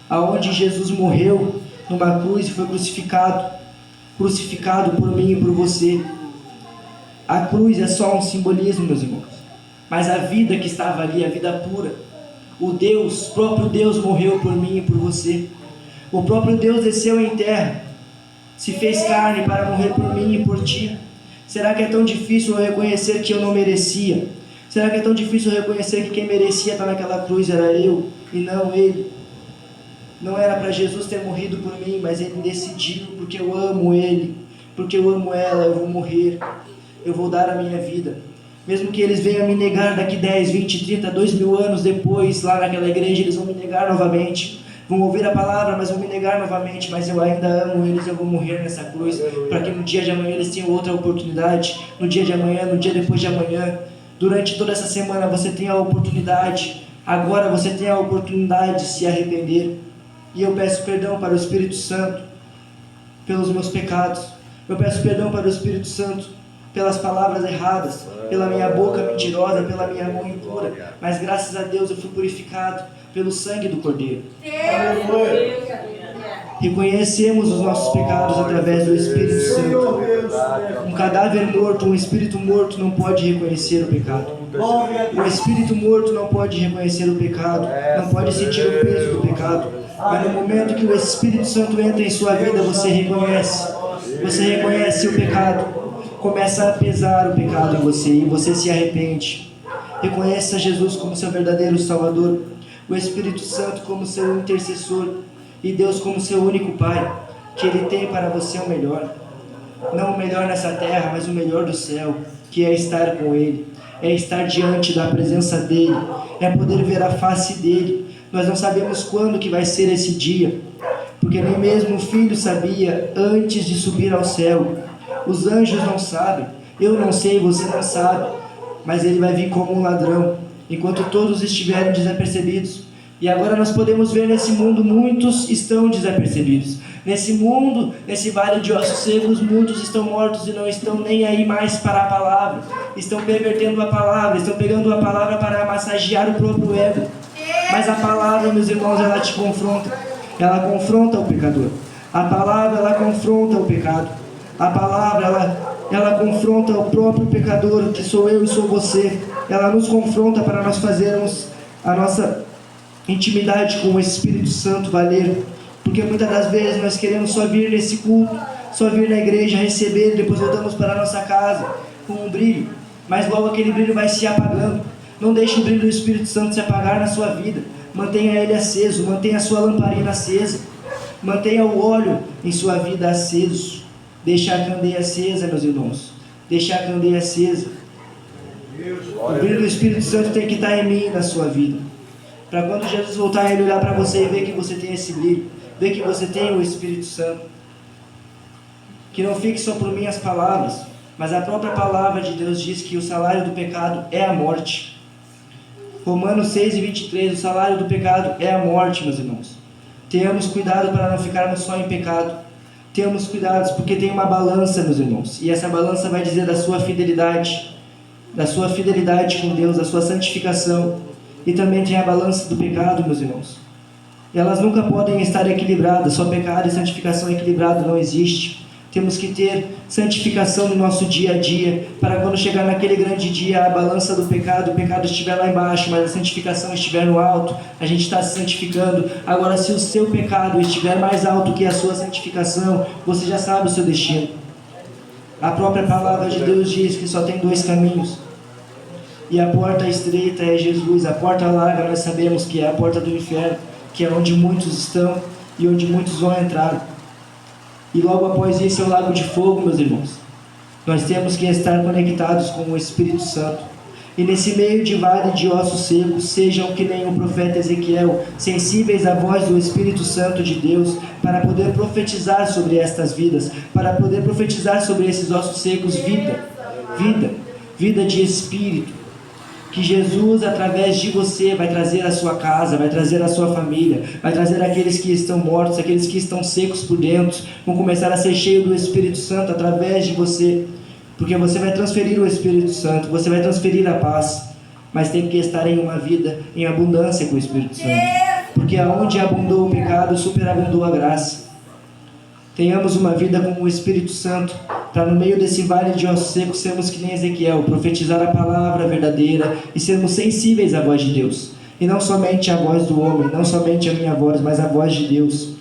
Aonde Jesus morreu numa cruz e foi crucificado. Crucificado por mim e por você. A cruz é só um simbolismo, meus irmãos. mas a vida que estava ali, a vida pura. O Deus, próprio Deus morreu por mim e por você. O próprio Deus desceu em terra, se fez carne para morrer por mim e por ti. Será que é tão difícil eu reconhecer que eu não merecia? Será que é tão difícil eu reconhecer que quem merecia estar naquela cruz era eu e não ele? Não era para Jesus ter morrido por mim, mas ele decidiu, porque eu amo ele, porque eu amo ela, eu vou morrer, eu vou dar a minha vida. Mesmo que eles venham me negar daqui 10, 20, 30, 2.000 anos depois, lá naquela igreja, eles vão me negar novamente. Vão ouvir a palavra, mas vão me negar novamente. Mas eu ainda amo eles, eu vou morrer nessa cruz, para que no dia de amanhã eles tenham outra oportunidade. No dia de amanhã, no dia depois de amanhã, durante toda essa semana você tem a oportunidade. Agora você tem a oportunidade de se arrepender. E eu peço perdão para o Espírito Santo pelos meus pecados. Eu peço perdão para o Espírito Santo pelas palavras erradas, pela minha boca mentirosa, pela minha mão impura. Mas graças a Deus eu fui purificado pelo sangue do Cordeiro. Reconhecemos os nossos pecados através do Espírito Santo. Um cadáver morto, um espírito morto não pode reconhecer o pecado. O espírito morto não pode reconhecer o pecado, não pode sentir o peso do pecado. Mas no momento que o Espírito Santo entra em sua vida, você reconhece o pecado. Começa a pesar o pecado em você e você se arrepende. Reconheça Jesus como seu verdadeiro Salvador, o Espírito Santo como seu intercessor e Deus como seu único Pai, que Ele tem para você o melhor. Não o melhor nessa terra, mas o melhor do céu, que é estar com Ele, é estar diante da presença dEle, é poder ver a face dEle. Nós não sabemos quando que vai ser esse dia, porque nem mesmo o Filho sabia antes de subir ao céu. Os anjos não sabem, eu não sei, você não sabe, mas ele vai vir como um ladrão, enquanto todos estiverem desapercebidos. E agora nós podemos ver nesse mundo, muitos estão desapercebidos. Nesse mundo, nesse vale de ossos secos, muitos estão mortos e não estão nem aí mais para a palavra. Estão pervertendo a palavra, estão pegando a palavra para massagear o próprio ego. Mas a palavra, meus irmãos, ela te confronta. Ela confronta o pecador. A palavra, ela confronta o pecado. A palavra, ela confronta o próprio pecador, que sou eu e sou você. Ela nos confronta para nós fazermos a nossa intimidade com o Espírito Santo valer. Porque muitas das vezes nós queremos só vir nesse culto, só vir na igreja, receber, depois voltamos para a nossa casa com um brilho. Mas logo aquele brilho vai se apagando. Não deixe o brilho do Espírito Santo se apagar na sua vida. Mantenha ele aceso, mantenha a sua lamparina acesa. Mantenha o óleo em sua vida aceso. Deixa a candeia acesa, meus irmãos. Deixa a candeia acesa. O brilho do Espírito Santo tem que estar em mim, na sua vida. Para quando Jesus voltar, ele olhar para você e ver que você tem esse brilho. Ver que você tem o Espírito Santo. Que não fique só por minhas palavras, mas a própria palavra de Deus diz que o salário do pecado é a morte. Romanos 6:23, o salário do pecado é a morte, meus irmãos. Tenhamos cuidado para não ficarmos só em pecado. Tenhamos cuidado, porque tem uma balança, meus irmãos. E essa balança vai dizer da sua fidelidade com Deus, da sua santificação. E também tem a balança do pecado, meus irmãos. Elas nunca podem estar equilibradas, só pecado e santificação equilibrado não existe. Temos que ter santificação no nosso dia a dia, para quando chegar naquele grande dia, a balança do pecado, o pecado estiver lá embaixo, mas a santificação estiver no alto, a gente está se santificando. Agora, se o seu pecado estiver mais alto que a sua santificação, você já sabe o seu destino. A própria palavra de Deus diz que só tem 2 caminhos. E a porta estreita é Jesus, a porta larga nós sabemos que é a porta do inferno, que é onde muitos estão e onde muitos vão entrar. E logo após isso é o lago de fogo, meus irmãos. Nós temos que estar conectados com o Espírito Santo. E nesse meio de vale de ossos secos, sejam que nem o profeta Ezequiel, sensíveis à voz do Espírito Santo de Deus, para poder profetizar sobre estas vidas, para poder profetizar sobre esses ossos secos vida de Espírito. Que Jesus, através de você, vai trazer a sua casa, vai trazer a sua família, vai trazer aqueles que estão mortos, aqueles que estão secos por dentro, vão começar a ser cheios do Espírito Santo através de você, porque você vai transferir o Espírito Santo, você vai transferir a paz, mas tem que estar em uma vida em abundância com o Espírito Santo, porque aonde abundou o pecado, superabundou a graça. Tenhamos uma vida com o Espírito Santo, Para no meio desse vale de ossos secos sermos que nem Ezequiel, profetizar a palavra verdadeira e sermos sensíveis à voz de Deus. E não somente a voz do homem, não somente a minha voz, mas a voz de Deus.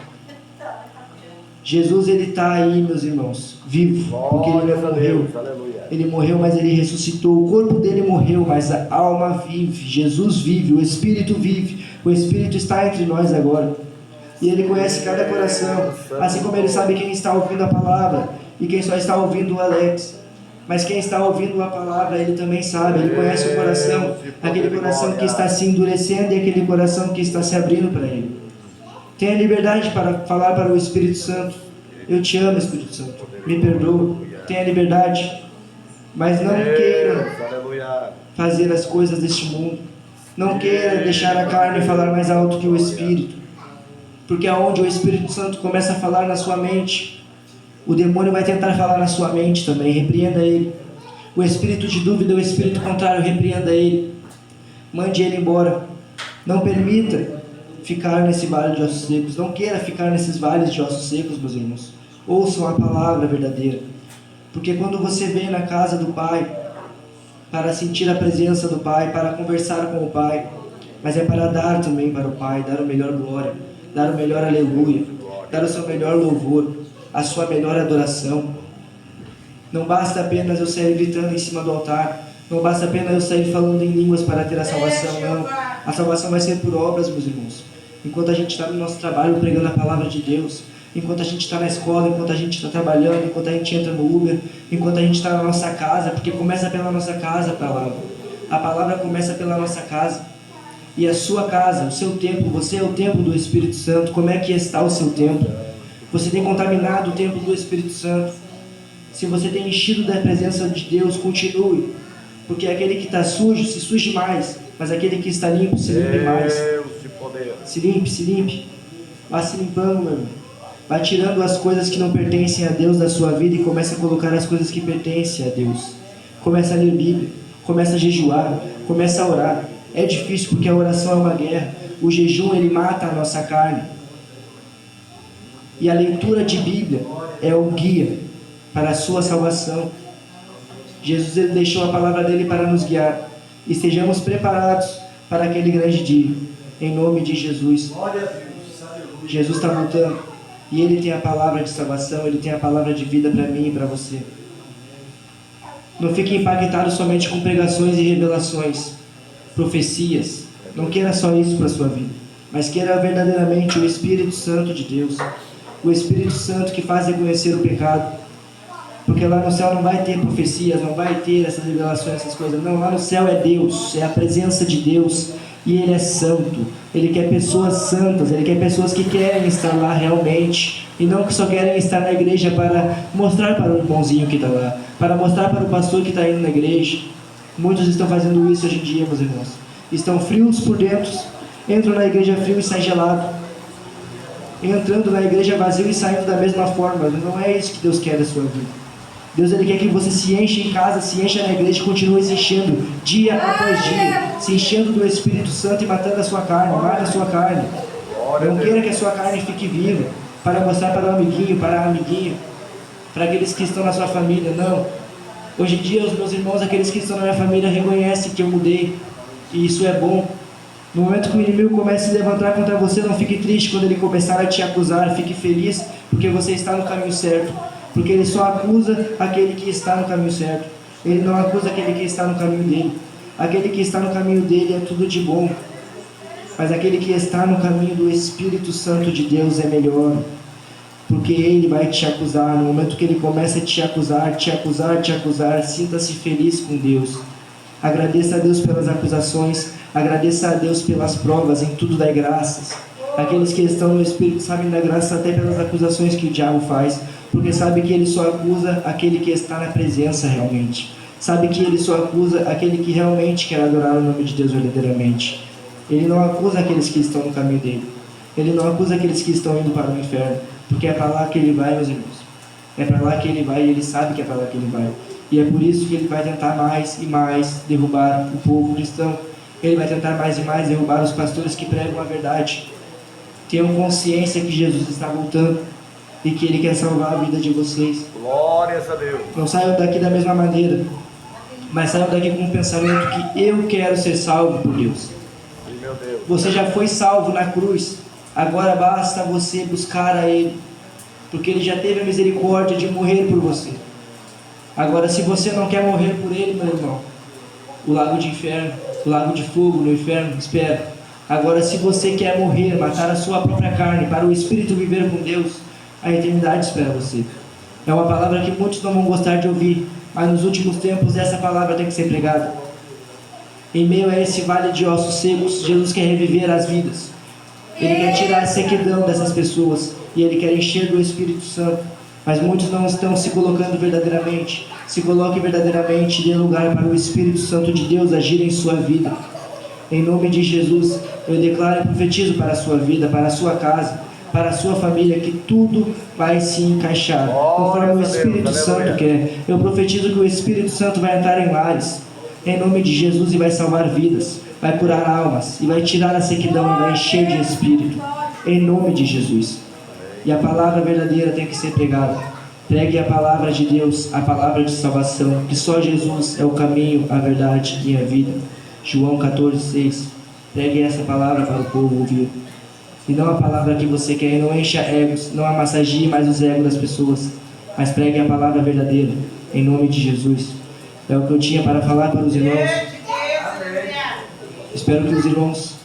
Jesus, ele está aí, meus irmãos, vivo, porque ele não morreu. Ele morreu, mas ele ressuscitou. O corpo dele morreu, mas a alma vive. Jesus vive, o Espírito vive. O Espírito está entre nós agora. E ele conhece cada coração, assim como ele sabe quem está ouvindo a palavra e quem só está ouvindo o Alex. Mas quem está ouvindo a palavra, ele também sabe, ele conhece o coração, aquele coração que está se endurecendo e aquele coração que está se abrindo para ele. Tenha liberdade para falar para o Espírito Santo: eu te amo, Espírito Santo, me perdoa. Tenha liberdade, mas não queira fazer as coisas deste mundo. Não queira deixar a carne falar mais alto que o Espírito, porque aonde o Espírito Santo começa a falar na sua mente, o demônio vai tentar falar na sua mente também. Repreenda ele. O espírito de dúvida, o espírito contrário, repreenda ele. Mande ele embora. Não permita ficar nesse vale de ossos secos. Não queira ficar nesses vales de ossos secos, meus irmãos. Ouçam a palavra verdadeira. Porque quando você vem na casa do Pai, para sentir a presença do Pai, para conversar com o Pai, mas é para dar também para o Pai, dar o melhor glória, dar o melhor aleluia, dar o seu melhor louvor, a sua melhor adoração. Não basta apenas eu sair gritando em cima do altar, não basta apenas eu sair falando em línguas para ter a salvação, não. A salvação vai ser por obras, meus irmãos. Enquanto a gente está no nosso trabalho pregando a palavra de Deus, enquanto a gente está na escola, enquanto a gente está trabalhando, enquanto a gente entra no Uber, enquanto a gente está na nossa casa, porque começa pela nossa casa a palavra. A palavra começa pela nossa casa. E a sua casa, o seu templo, você é o templo do Espírito Santo. Como é que está o seu templo? Você tem contaminado o templo do Espírito Santo. Se você tem enchido da presença de Deus, continue. Porque aquele que está sujo, se suje mais. Mas aquele que está limpo, se limpe mais. Se limpe. Vá se limpando, meu irmão. Vá tirando as coisas que não pertencem a Deus da sua vida e comece a colocar as coisas que pertencem a Deus. Comece a ler Bíblia. Comece a jejuar. Comece a orar. É difícil porque a oração é uma guerra. O jejum, ele mata a nossa carne. E a leitura de Bíblia é o guia para a sua salvação. Jesus, ele deixou a palavra dele para nos guiar. Estejamos preparados para aquele grande dia. Em nome de Jesus. Jesus está voltando. E ele tem a palavra de salvação, ele tem a palavra de vida para mim e para você. Não fique impactado somente com pregações e revelações, profecias. Não queira só isso para a sua vida, mas queira verdadeiramente o Espírito Santo de Deus. O Espírito Santo que faz reconhecer o pecado. Porque lá no céu não vai ter profecias, não vai ter essas revelações, essas coisas. Não, lá no céu é Deus, é a presença de Deus. E Ele é santo. Ele quer pessoas santas, Ele quer pessoas que querem estar lá realmente. E não que só querem estar na igreja para mostrar para o irmãozinho que está lá, para mostrar para o pastor que está indo na igreja. Muitos estão fazendo isso hoje em dia, meus irmãos. Estão frios por dentro, entram na igreja frio e saem gelado. Entrando na igreja vazio e saindo da mesma forma. Não é isso que Deus quer da sua vida. Deus, ele quer que você se enche em casa, se encha na igreja e continue se enchendo dia após dia, se enchendo do Espírito Santo e matando a sua carne. Mata a sua carne. Não queira que a sua carne fique viva para mostrar para o amiguinho, para a amiguinha, para aqueles que estão na sua família. Não. Hoje em dia os meus irmãos, aqueles que estão na minha família, reconhecem que eu mudei. E isso é bom. No momento que o inimigo começa a se levantar contra você, não fique triste quando ele começar a te acusar. Fique feliz porque você está no caminho certo. Porque ele só acusa aquele que está no caminho certo. Ele não acusa aquele que está no caminho dele. Aquele que está no caminho dele é tudo de bom. Mas aquele que está no caminho do Espírito Santo de Deus é melhor. Porque ele vai te acusar. No momento que ele começa a te acusar, sinta-se feliz com Deus. Agradeça a Deus pelas acusações. Agradeça a Deus pelas provas. Em tudo dai graças. Aqueles que estão no Espírito sabem dar graças até pelas acusações que o diabo faz. Porque sabe que ele só acusa aquele que está na presença realmente. Sabe que ele só acusa aquele que realmente quer adorar o nome de Deus verdadeiramente. Ele não acusa aqueles que estão no caminho dele. Ele não acusa aqueles que estão indo para o inferno. Porque é para lá que ele vai, meus irmãos. É para lá que ele vai e ele sabe que é para lá que ele vai. E é por isso que ele vai tentar mais e mais derrubar o povo cristão. Ele vai tentar mais e mais derrubar os pastores que pregam a verdade. Tenham consciência que Jesus está voltando. e que Ele quer salvar a vida de vocês. Glórias a Deus. Não saiam daqui da mesma maneira, mas saiam daqui com um pensamento que eu quero ser salvo por Deus. Meu Deus. Você já foi salvo na cruz, agora basta você buscar a Ele, porque Ele já teve a misericórdia de morrer por você. Agora, se você não quer morrer por Ele, meu irmão, o lago de inferno, o lago de fogo no inferno espera. Agora, se você quer morrer, matar a sua própria carne, para o Espírito viver com Deus, a eternidade espera você. É uma palavra que muitos não vão gostar de ouvir, mas nos últimos tempos essa palavra tem que ser pregada. Em meio a esse vale de ossos secos, Jesus quer reviver as vidas. Ele quer tirar a sequidão dessas pessoas e Ele quer encher do Espírito Santo. Mas muitos não estão se colocando verdadeiramente. Se coloque verdadeiramente, dê lugar para o Espírito Santo de Deus agir em sua vida. Em nome de Jesus, eu declaro e profetizo para a sua vida, para a sua casa, para a sua família, que tudo vai se encaixar conforme o Espírito Santo quer. Eu profetizo que o Espírito Santo vai entrar em lares, em nome de Jesus, e vai salvar vidas, vai curar almas, e vai tirar a sequidão, e vai encher de Espírito, em nome de Jesus. E a palavra verdadeira tem que ser pregada. Pregue a palavra de Deus, a palavra de salvação, que só Jesus é o caminho, a verdade e a vida. João 14:6. Pregue essa palavra para o povo ouvir. E não a palavra que você quer, não encha egos, não amassagie mais os egos das pessoas, mas pregue a palavra verdadeira, em nome de Jesus. É o que eu tinha para falar para os irmãos. Espero que os irmãos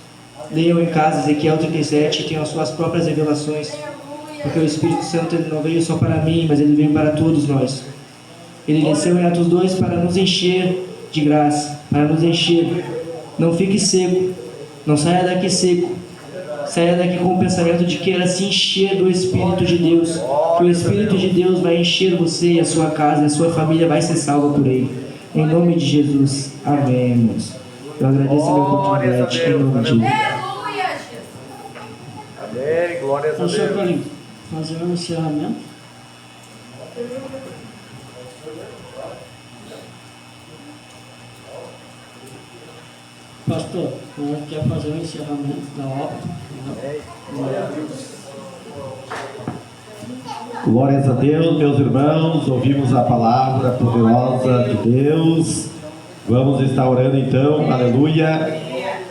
leiam em casa Ezequiel 37 e tenham as suas próprias revelações, porque o Espírito Santo ele não veio só para mim, mas ele veio para todos nós. Ele desceu em Atos 2 para nos encher de graça, para nos encher. Não fique seco, não saia daqui seco. Saia daqui com o pensamento de queira se encher do Espírito de Deus, que o Espírito de Deus vai encher você e a sua casa, e a sua família vai ser salva por Ele. Em nome de Jesus, amém, irmãos. Eu agradeço a minha oportunidade, em nome de Jesus. Amém, glórias a Deus. Senhor Carlinhos, fazer um encerramento. Pastor, nós quer fazer um encerramento da obra. Glórias a Deus, meus irmãos, ouvimos a palavra poderosa de Deus. Vamos estar orando então, aleluia,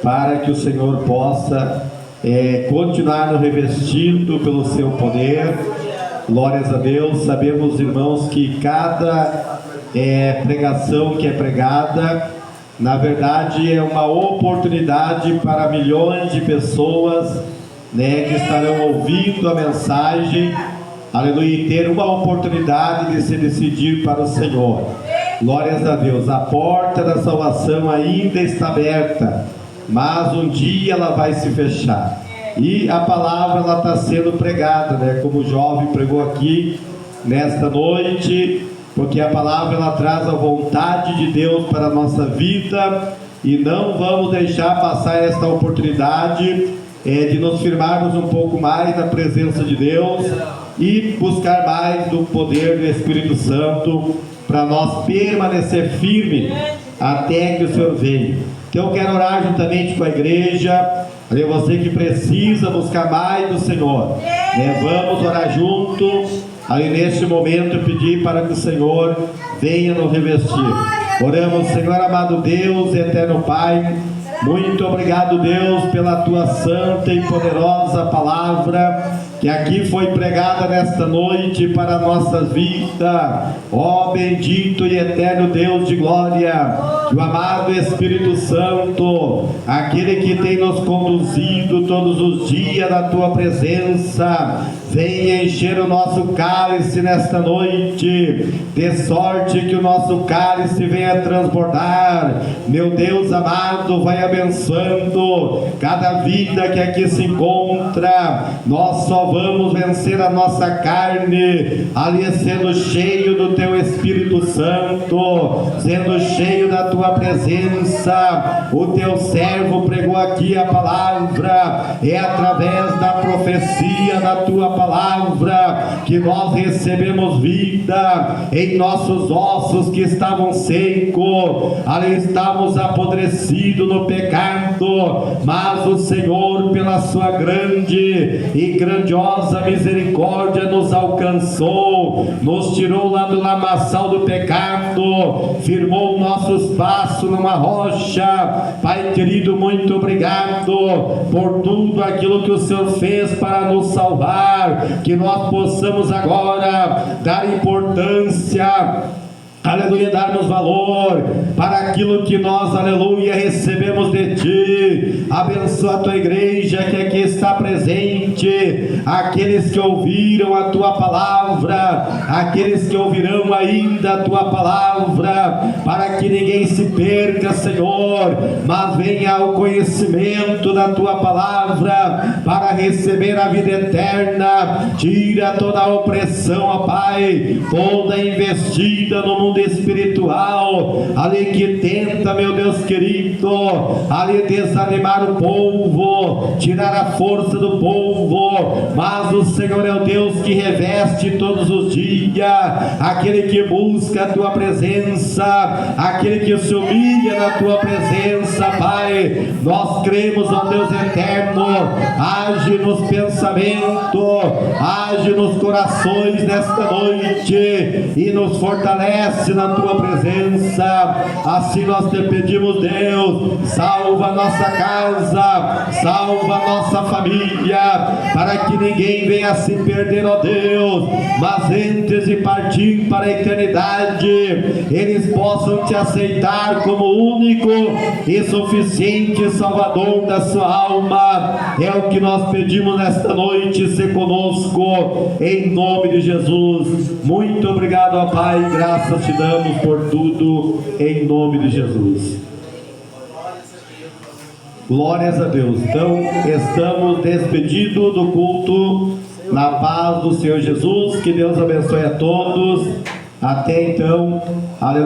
para que o Senhor possa continuar nos revestindo pelo seu poder. Glórias a Deus. Sabemos, irmãos, que cada pregação que é pregada, na verdade, é uma oportunidade para milhões de pessoas, que estarão ouvindo a mensagem, aleluia, e ter uma oportunidade de se decidir para o Senhor. Glórias a Deus. A porta da salvação ainda está aberta, mas um dia ela vai se fechar. E a palavra ela está sendo pregada, como o jovem pregou aqui nesta noite, porque a palavra ela traz a vontade de Deus para a nossa vida, e não vamos deixar passar esta oportunidade de nos firmarmos um pouco mais na presença de Deus e buscar mais do poder do Espírito Santo para nós permanecer firme até que o Senhor venha. Então eu quero orar juntamente com a igreja, você que precisa buscar mais do Senhor, vamos orar juntos. Aí neste momento eu pedi para que o Senhor venha nos revestir. Oramos, Senhor amado Deus, eterno Pai, muito obrigado, Deus, pela tua santa e poderosa palavra que aqui foi pregada nesta noite para a nossa vida. Ó bendito e eterno Deus de glória, que o amado Espírito Santo, aquele que tem nos conduzido todos os dias na tua presença, venha encher o nosso cálice nesta noite, de sorte que o nosso cálice venha transbordar. Meu Deus amado, vai abençoando cada vida que aqui se encontra. Nós só vamos vencer a nossa carne ali sendo cheio do teu Espírito Santo, sendo cheio da tua presença. O teu servo pregou aqui a palavra, é através da profecia da tua palavra que nós recebemos vida em nossos ossos que estavam secos, ali estávamos apodrecidos no pecado, mas o Senhor, pela sua grande e grandiosa grandiosa misericórdia nos alcançou, nos tirou lá do lamaçal do pecado, firmou nossos passos numa rocha. Pai querido, muito obrigado por tudo aquilo que o Senhor fez para nos salvar, que nós possamos agora dar importância, aleluia, darmos valor para aquilo que nós, aleluia, recebemos de Ti. Abençoa a Tua igreja que aqui está presente, aqueles que ouviram a Tua palavra, aqueles que ouvirão ainda a Tua palavra, para que ninguém se perca, Senhor, mas venha ao conhecimento da Tua palavra, para receber a vida eterna. Tira toda a opressão, ó Pai, toda investida no mundo espiritual, ali que tenta, meu Deus querido, ali desanimar o povo, tirar a força do povo, mas o Senhor é o Deus que reveste todos os dias, aquele que busca a Tua presença, aquele que se humilha na Tua presença, Pai. Nós cremos, ó Deus eterno, age nos pensamentos, age nos corações nesta noite e nos fortalece na Tua presença. Assim nós te pedimos, Deus, salva a nossa casa, salva a nossa família, para que ninguém venha se perder, ó Deus, mas antes de partir para a eternidade, eles possam Te aceitar como único e suficiente Salvador da sua alma. É o que nós pedimos nesta noite. Se conosco, em nome de Jesus. Muito obrigado, ó Pai, graças Te damos por tudo, em nome de Jesus. Glórias a Deus. Então, estamos despedidos do culto, na paz do Senhor Jesus. Que Deus abençoe a todos. Até então, aleluia.